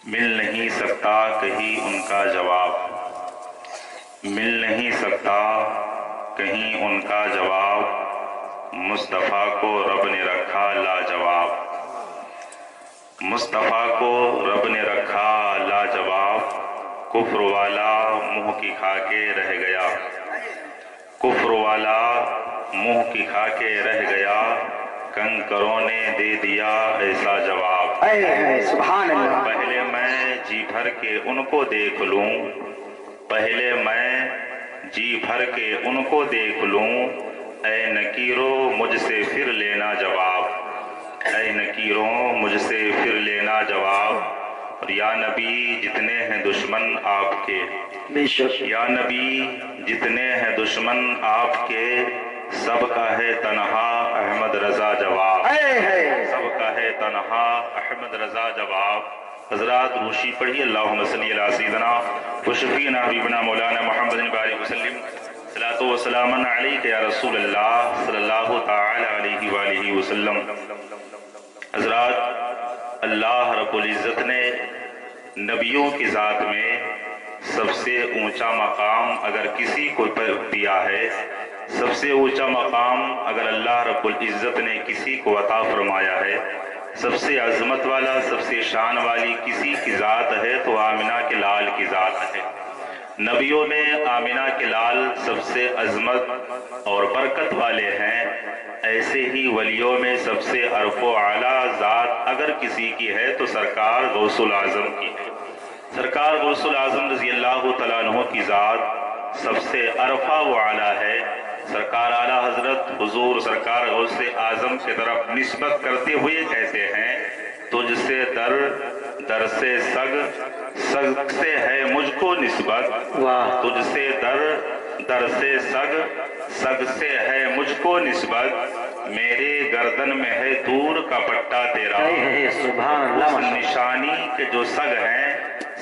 مل نہیں سکتا کہیں ان کا جواب، مل نہیں سکتا کہیں ان کا جواب، مصطفیٰ کو رب نے رکھا لاجواب، مصطفیٰ کو رب نے رکھا لاجواب، کفر والا منہ کی کھا کے رہ گیا، کفر والا منہ کی کھا کے رہ گیا، کنکروں نے دے دیا ایسا جواب۔ سبحان اللہ۔ پہلے میں جی بھر کے ان کو دیکھ لوں، پہلے میں جی بھر کے ان کو دیکھ لوں، اے نکیرو مجھ سے پھر لینا جواب، اے نکیرو مجھ سے پھر لینا جواب۔ اور یا نبی جتنے ہیں دشمن آپ کے، یا نبی جتنے ہیں دشمن آپ کے، سب کا ہے تنہا احمد رضا جواب، سب کا ہے تنہا احمد رضا جواب۔ حضرات روشی پڑھیے، اللہم صلی علی سیدنا و شفیعنا حبیبنا مولانا محمد بارک وسلم، صلاۃ و سلام علیک یا رسول اللہ صلی اللہ تعالی علیہ وآلہ وسلم۔ حضرات، اللہ رب العزت نے نبیوں کی ذات میں سب سے اونچا مقام اگر کسی کو دیا ہے، سب سے اونچا مقام اگر اللہ رب العزت نے کسی کو عطا فرمایا ہے، سب سے عظمت والا، سب سے شان والی کسی کی ذات ہے تو آمنہ کے لال کی ذات ہے۔ نبیوں میں آمنہ کے لال سب سے عظمت اور برکت والے ہیں، ایسے ہی ولیوں میں سب سے عرف و اعلیٰ ذات اگر کسی کی ہے تو سرکار غوث العظم کی ہے۔ سرکار غوث العظم رضی اللہ تعالیٰ عنہ کی ذات سب سے عرفہ و اعلیٰ ہے۔ سرکار اعلیٰ حضرت حضور سرکار غوث اعظم کی طرف نسبت کرتے ہوئے کہتے ہیں، تجھ سے در در سے سگ، سگ سے ہے مجھ کو نسبت، تجھ سے در در سے سگ، سگ سے ہے مجھ کو نسبت، میرے گردن میں ہے دور کا پٹا تیرا، اس نشانی کے جو سگ ہیں،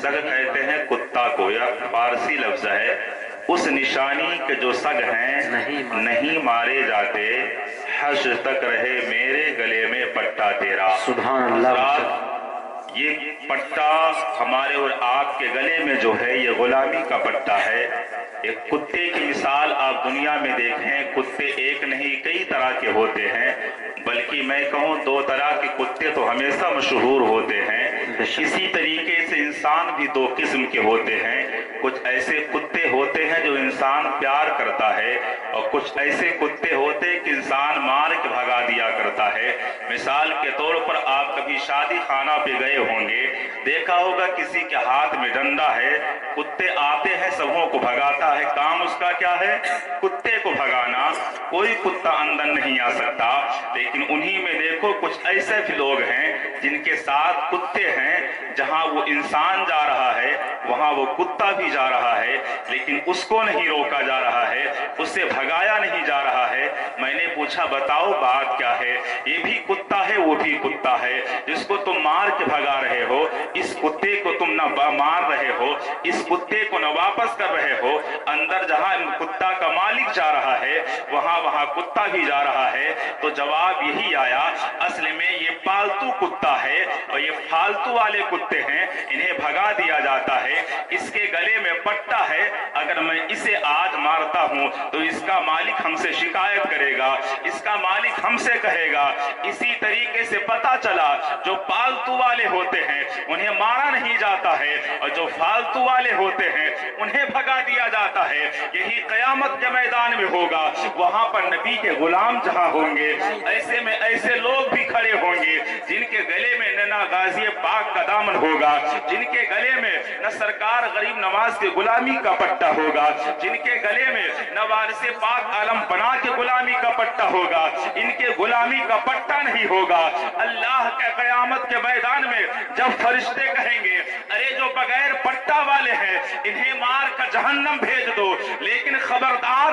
سگ کہتے ہیں کتا کو، یا فارسی لفظ ہے، اس نشانی کے جو سگ ہیں نہیں مارے جاتے، حشر تک رہے میرے گلے میں پٹا تیرا۔ سبحان اللہ۔ یہ پٹا ہمارے اور آپ کے گلے میں جو ہے یہ غلامی کا پٹا ہے۔ ایک کتے کی مثال آپ دنیا میں دیکھیں، کتے ایک نہیں کئی طرح کے ہوتے ہیں، بلکہ میں کہوں دو طرح کے کتے تو ہمیشہ مشہور ہوتے ہیں۔ اسی طریقے سے انسان بھی دو قسم کے ہوتے ہیں، کچھ ایسے کتے ہوتے ہیں جو انسان پیار کرتا ہے، اور کچھ ایسے کتے ہوتے ہیں کہ انسان مار کے بھگا دیا کرتا ہے۔ مثال کے طور پر آپ کبھی شادی خانہ پہ گئے ہوں گے، دیکھا ہوگا کسی کے ہاتھ میں ڈنڈا ہے، کتے آتے ہیں سبوں کو بھگاتا ہے، کام اس کا کیا ہے؟ کتے کو بھگانا۔ کوئی کتا اندر نہیں آ سکتا، لیکن انہی میں دیکھو کچھ ایسے بھی لوگ ہیں جن کے ساتھ کتے ہیں، جہاں وہ انسان جا رہا ہے وہاں وہ کتا بھی جا رہا ہے، لیکن اس کو نہیں روکا جا رہا ہے، اسے بھگایا نہیں جا رہا ہے۔ میں نے پوچھا بتاؤ بات کیا ہے؟ یہ بھی کتا ہے وہ بھی کتا ہے، جس کو تم مار کے بھگا رہے ہو، اس کتے کو تم نہ مار رہے ہو، اس کتے کو نہ واپس کر رہے ہو، اندر جہاں کتا کا مالک جا رہا ہے وہاں کتا بھی جا رہا ہے۔ تو جواب یہی آیا، اصل میں یہ پالتو کتا ہے اور یہ فالتو والے کتے ہیں، انہیں بھگا دیا جاتا ہے۔ اس کے گلے میں پٹا ہے، اگر میں اسے آج مارتا ہوں تو اس کا مالک ہم سے شکایت کرے گا، اس کا مالک ہم سے کہے گا۔ اسی طریقے سے پتا چلا جو پالتو والے ہوتے ہیں انہیں مارا نہیں جاتا ہے، اور جو فالتو والے ہوتے ہیں انہیں بھگا دیا جاتا ہے۔ یہی قیامت کے میدان میں ہوگا، وہاں پر نبی کے غلام جہاں ہوں گے، ایسے میں ایسے لوگ بھی کھڑے ہوں گے جن کے گلے میں نہ غازی پاک کا دامن ہوگا، جن کے گلے میں نہ سرکار غریب نواز کے غلامی کا پٹا ہوگا، جن کے گلے میں نہ وارث پاک عالم بنا کے غلامی کا پٹا ہوگا، ان کے غلامی کا پٹا نہیں ہوگا۔ اللہ کے قیامت کے میدان میں جب فرشتے کہیں گے ارے جو بغیر پٹا والے ہیں انہیں مار کر جہنم بھیج دو، لیکن خبردار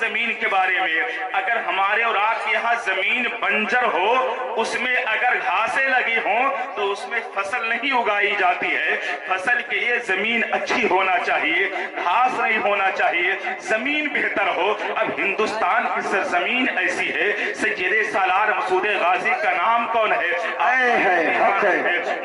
زمین کے بارے میں، اگر ہمارے اور آپ کے یہاں زمین بنجر ہو، اس میں اگر گھاسیں لگی ہوں تو اس میں فصل نہیں اگائی جاتی ہے۔ فصل کے لیے زمین اچھی ہونا چاہیے، گھاس نہیں ہونا چاہیے، زمین بہتر ہو۔ اب ہندوستان کی سرزمین ایسی ہے، سید سالار مسعود غازی کا نام کون ہے؟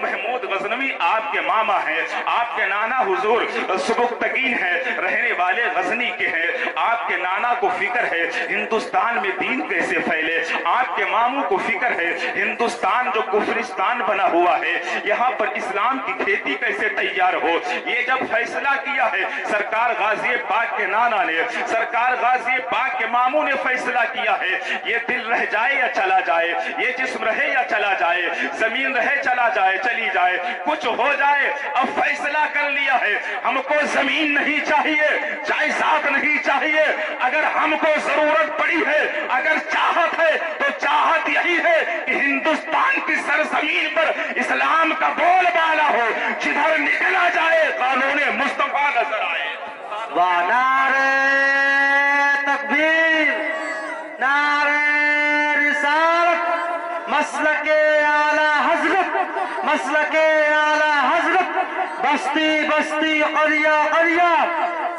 محمود غزنوی آپ کے ماما ہیں، آپ کے نانا حضور سبکتگین ہیں، رہنے والے غزنی کے ہیں۔ آپ کے نانا کو فکر ہے ہندوستان میں دین کیسے پھیلے، آپ کے ماموں کو فکر ہے ہندوستان جو کفرستان بنا ہوا ہے یہاں پر اسلام کی کھیتی کیسے تیار ہو۔ یہ جب فیصلہ کیا ہے سرکار غازی پاک کے نانا نے، سرکار غازی پاک کے ماموں نے فیصلہ کیا ہے، یہ دل رہ جائے یا چلا جائے، یہ جسم رہے یا چلا جائے، زمین رہے چلا جائے چلی جائے، کچھ ہو جائے، اب فیصلہ کر لیا ہے ہم کو زمین نہیں چاہیے، جائیداد نہیں چاہیے۔ اگر ہم کو ضرورت پڑی ہے، اگر چاہت ہے تو چاہت یہی ہے کہ ہندوستان کی سرزمین پر اسلام کا بول بالا ہو، جدھر نکلا جائے قانون مصطفیٰ نظر آئے۔ نعرہ تکبیر، نعرہ رسالت، مسلک اعلی حضرت، مسلک اعلی حضرت، بستی بستی قریہ قریہ،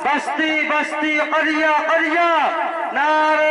بستی بستی قریہ قریہ، نعرہ